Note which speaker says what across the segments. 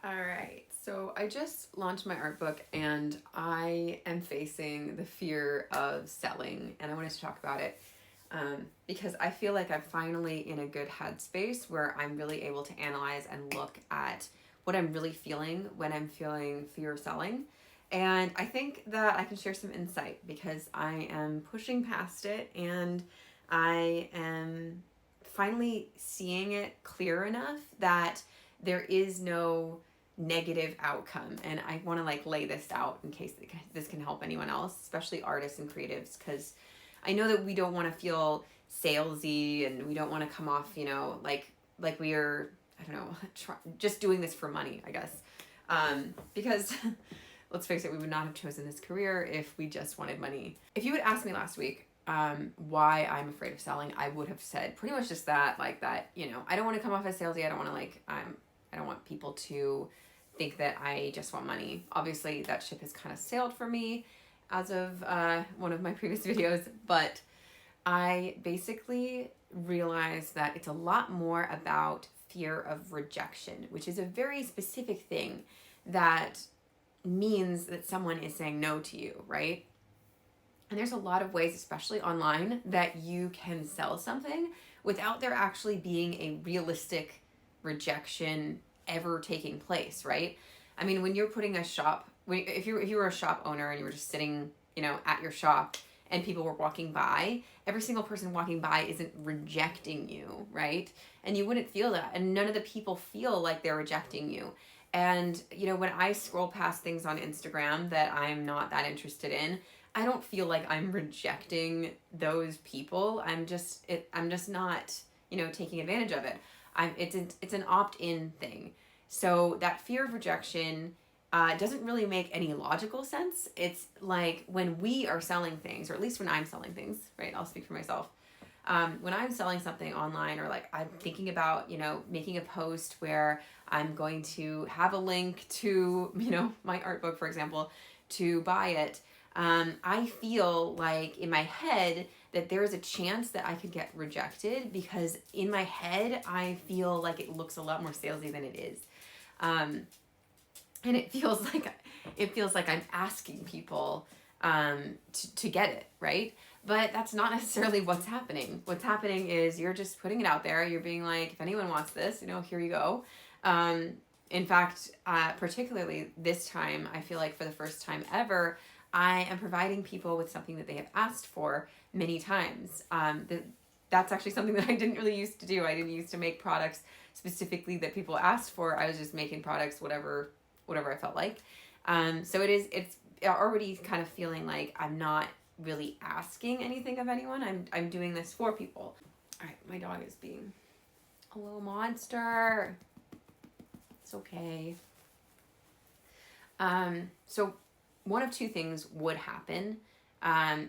Speaker 1: All right, so I just launched my art book and I am facing the fear of selling, and I wanted to talk about it because I feel like I'm finally in a good headspace where I'm really able to analyze and look at what I'm really feeling when I'm feeling fear of selling. And I think that I can share some insight because I am pushing past it and I am finally seeing it clear enough that there is no negative outcome. And I want to like lay this out in case this can help anyone else, especially artists and creatives, because I know that we don't want to feel salesy and we don't want to come off, like we are, I don't know, just doing this for money, I guess. Because let's face it, we would not have chosen this career if we just wanted money. If you had asked me last week why I'm afraid of selling, I would have said pretty much just that, like that, I don't want to come off as salesy. I don't want to I don't want people to think that I just want money. Obviously, that ship has kind of sailed for me as of one of my previous videos, but I basically realized that it's a lot more about fear of rejection, which is a very specific thing that means that someone is saying no to you, right? And there's a lot of ways, especially online, that you can sell something without there actually being a realistic rejection ever taking place, right? I mean, when you're putting a shop, if you were a shop owner and you were just sitting, at your shop and people were walking by, every single person walking by isn't rejecting you, right? And you wouldn't feel that, and none of the people feel like they're rejecting you. And when I scroll past things on Instagram that I'm not that interested in, I don't feel like I'm rejecting those people. I'm just not, taking advantage of it. It's an opt-in thing. So that fear of rejection doesn't really make any logical sense. It's like when we are selling things, or at least when I'm selling things, right? I'll speak for myself. When I'm selling something online, or like I'm thinking about, making a post where I'm going to have a link to, my art book, for example, to buy it, I feel like in my head that there's a chance that I could get rejected because in my head, I feel like it looks a lot more salesy than it is. And it feels like I'm asking people to get it, right? But that's not necessarily what's happening. What's happening is you're just putting it out there. You're being like, if anyone wants this, here you go. In fact, particularly this time, I feel like for the first time ever, I am providing people with something that they have asked for many times. That's actually something that I didn't really used to do. I didn't used to make products specifically that people asked for. I was just making products whatever I felt like. So it's already kind of feeling like I'm not really asking anything of anyone. I'm doing this for people. All right, my dog is being a little monster. It's okay. So one of two things would happen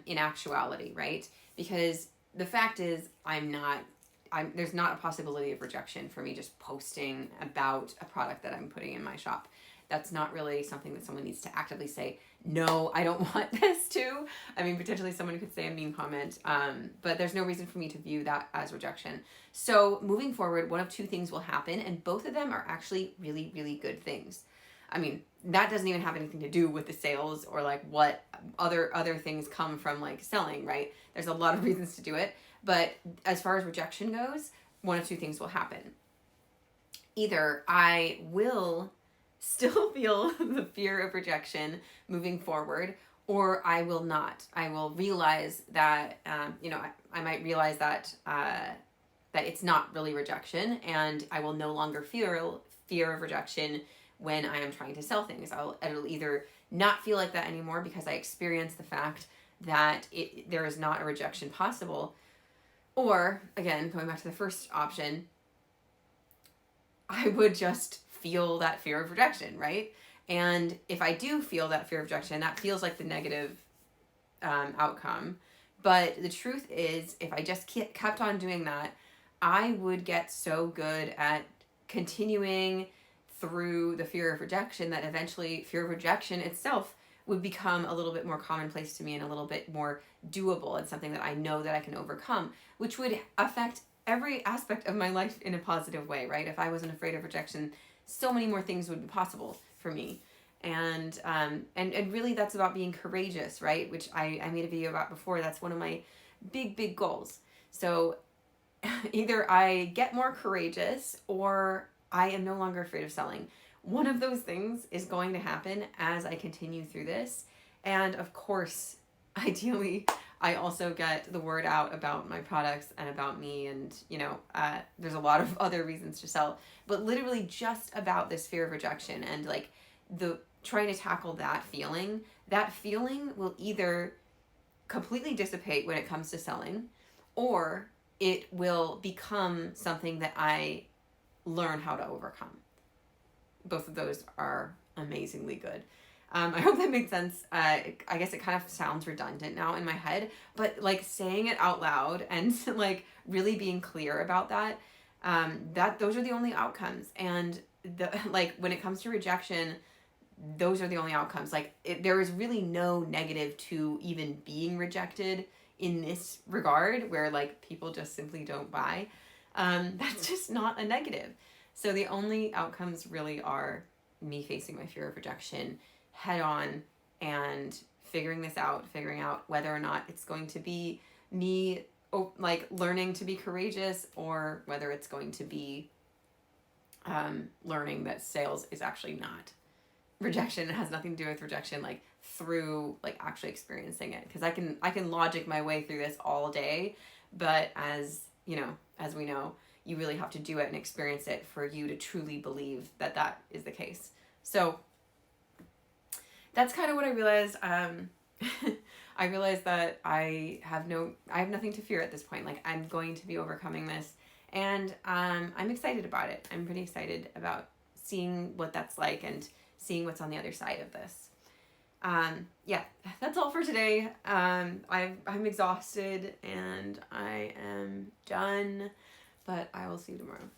Speaker 1: in actuality, right? Because the fact is, there's not a possibility of rejection for me just posting about a product that I'm putting in my shop. That's not really something that someone needs to actively say, no, I don't want this to. I mean, potentially someone could say a mean comment, but there's no reason for me to view that as rejection. So moving forward, one of two things will happen, and both of them are actually really, really good things. I mean, that doesn't even have anything to do with the sales or like what other things come from like selling, right? There's a lot of reasons to do it. But as far as rejection goes, one of two things will happen. Either I will still feel the fear of rejection moving forward, or I will not. I will realize that, I might realize that that it's not really rejection, and I will no longer feel fear of rejection when I am trying to sell things. It'll either not feel like that anymore because I experience the fact that there is not a rejection possible, or again, going back to the first option, I would just feel that fear of rejection, right? And if I do feel that fear of rejection, that feels like the negative outcome. But the truth is, if I just kept on doing that, I would get so good at continuing through the fear of rejection that eventually fear of rejection itself would become a little bit more commonplace to me and a little bit more doable and something that I know that I can overcome, which would affect every aspect of my life in a positive way, right? If I wasn't afraid of rejection, so many more things would be possible for me. And really that's about being courageous, right? Which I made a video about before. That's one of my big goals. So either I get more courageous or I am no longer afraid of selling. One of those things is going to happen as I continue through this. And of course, ideally, I also get the word out about my products and about me. And, there's a lot of other reasons to sell, but literally just about this fear of rejection and like the trying to tackle that feeling will either completely dissipate when it comes to selling, or it will become something that I learn how to overcome. Both of those are amazingly good. I hope that makes sense. I guess it kind of sounds redundant now in my head, but like saying it out loud and like really being clear about that, those are the only outcomes. And like when it comes to rejection, those are the only outcomes. Like there is really no negative to even being rejected in this regard, where like people just simply don't buy. That's just not a negative. So the only outcomes really are me facing my fear of rejection head on and figuring out whether or not it's going to be me like learning to be courageous, or whether it's going to be learning that sales is actually not rejection. It has nothing to do with rejection, like through like actually experiencing it. Because I can logic my way through this all day, but as we know, you really have to do it and experience it for you to truly believe that that is the case. So that's kind of what I realized. I realized that I have nothing to fear at this point. Like I'm going to be overcoming this, and I'm excited about it. I'm pretty excited about seeing what that's like and seeing what's on the other side of this. Yeah, that's all for today. I'm exhausted and I am done, but I will see you tomorrow.